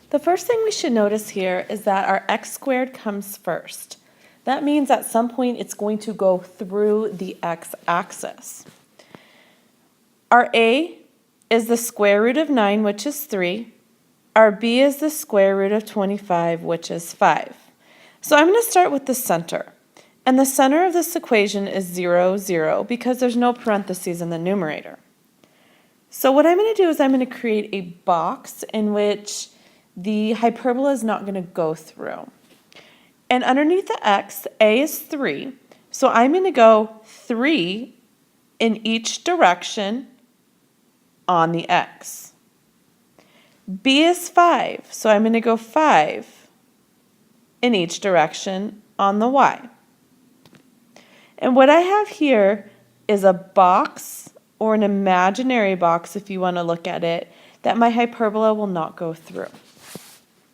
The first thing we should notice here is that our x squared comes first. That means at some point it's going to go through the x-axis. Our a is the square root of 9, which is 3. Our b is the square root of 25, which is 5. So I'm going to start with the center. And the center of this equation is 0, 0, because there's no parentheses in the numerator. So what I'm going to do is I'm going to create a box in which the hyperbola is not going to go through. And underneath the x, a is 3. So I'm going to go 3 in each direction on the x. B is 5. So I'm going to go 5 in each direction on the y. And what I have here is a box, or an imaginary box if you want to look at it, that my hyperbola will not go through.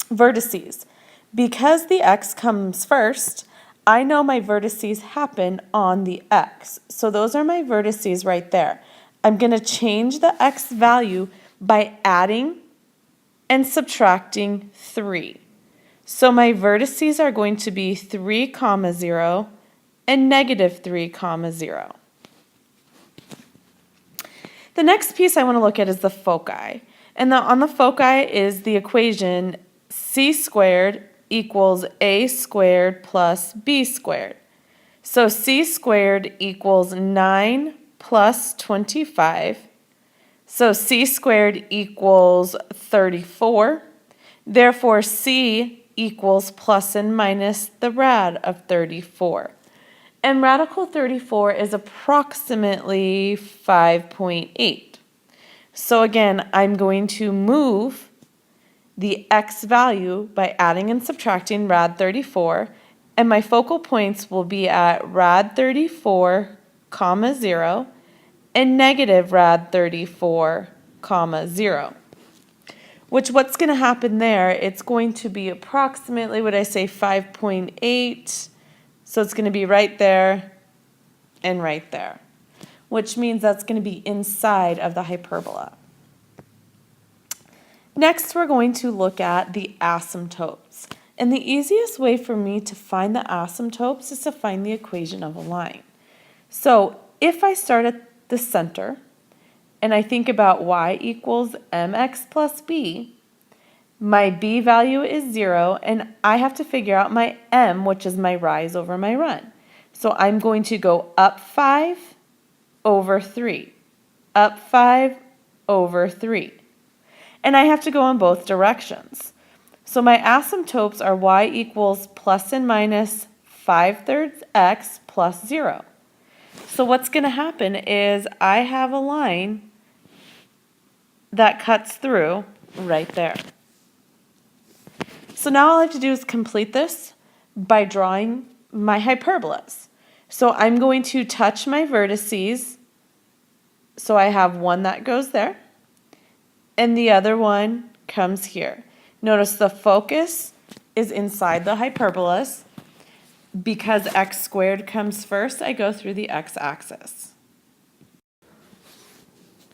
Vertices. Because the x comes first, I know my vertices happen on the x. So those are my vertices right there. I'm going to change the x value by adding and subtracting 3. So my vertices are going to be 3, 0 and negative 3, 0. The next piece I want to look at is the foci. And on the foci is the equation c squared equals a squared plus b squared. So c squared equals 9 plus 25. So c squared equals 34. Therefore, c equals plus and minus the rad of 34. And radical 34 is approximately 5.8. So again, I'm going to move the x value by adding and subtracting rad 34, and my focal points will be at rad 34, 0, and negative rad 34, 0. What's going to happen there, it's going to be approximately, would I say 5.8, so it's going to be right there and right there, which means that's going to be inside of the hyperbola. Next, we're going to look at the asymptotes. And the easiest way for me to find the asymptotes is to find the equation of a line. So if I start at the center and I think about y equals mx plus b, my b value is 0, and I have to figure out my m, which is my rise over my run. So I'm going to go up 5 over 3, up 5 over 3. And I have to go in both directions. So my asymptotes are y equals plus and minus 5/3 x plus 0. So what's going to happen is I have a line that cuts through right there. So now all I have to do is complete this by drawing my hyperbolas. So I'm going to touch my vertices. So I have one that goes there, and the other one comes here. Notice the focus is inside the hyperbolas. Because x squared comes first, I go through the x-axis.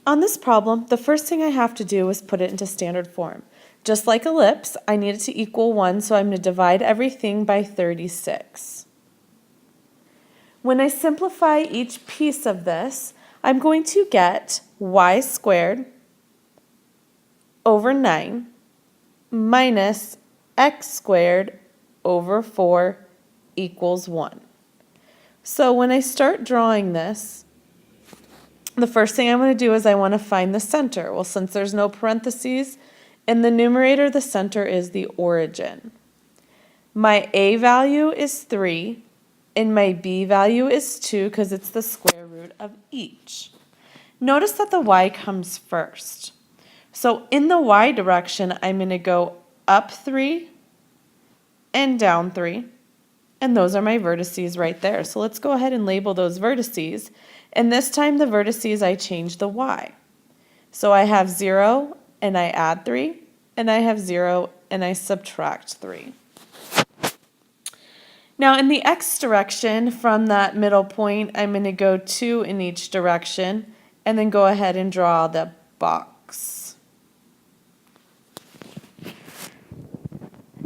On this problem, the first thing I have to do is put it into standard form. Just like ellipse, I need it to equal 1, so I'm going to divide everything by 36. When I simplify each piece of this, I'm going to get y squared over 9 minus x squared over 4 equals 1. So when I start drawing this, the first thing I'm going to do is I want to find the center. Well, since there's no parentheses in the numerator, the center is the origin. My a value is 3, and my b value is 2 because it's the square root of each. Notice that the y comes first. So in the y direction, I'm going to go up 3 and down 3. And those are my vertices right there. So let's go ahead and label those vertices. And this time the vertices, I change the y. So I have 0 and I add 3, and I have 0 and I subtract 3. Now in the x direction, from that middle point, I'm going to go 2 in each direction, and then go ahead and draw the box.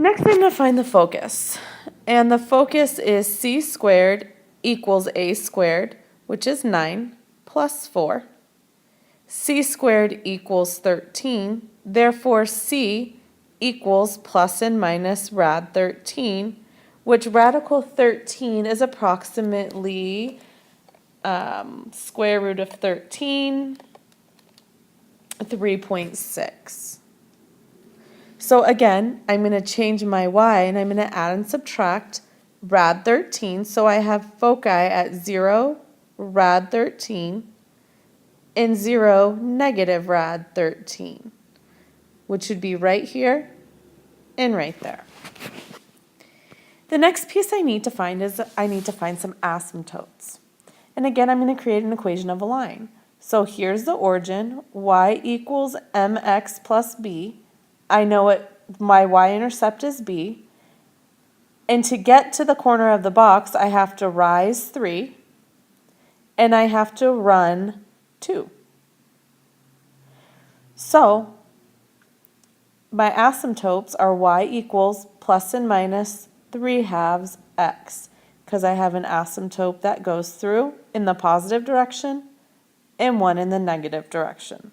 Next, I'm going to find the focus. And the focus is c squared equals a squared, which is 9, plus 4. C squared equals 13. Therefore, C equals plus and minus rad 13, which radical 13 is approximately square root of 13, 3.6. So again, I'm going to change my y and I'm going to add and subtract rad 13. So I have foci at 0, rad 13, and 0, negative rad 13, which would be right here and right there. The next piece I need to find is I need to find some asymptotes. And again, I'm going to create an equation of a line. So here's the origin, y equals mx plus b. I know what my y-intercept is b. And to get to the corner of the box, I have to rise 3, and I have to run 2. So my asymptotes are y equals plus and minus 3 halves x, because I have an asymptote that goes through in the positive direction and one in the negative direction.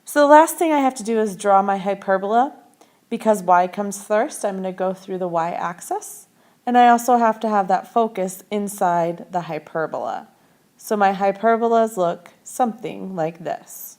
So the last thing I have to do is draw my hyperbola. Because y comes first, I'm going to go through the y-axis, and I also have to have that focus inside the hyperbola. So my hyperbolas look something like this.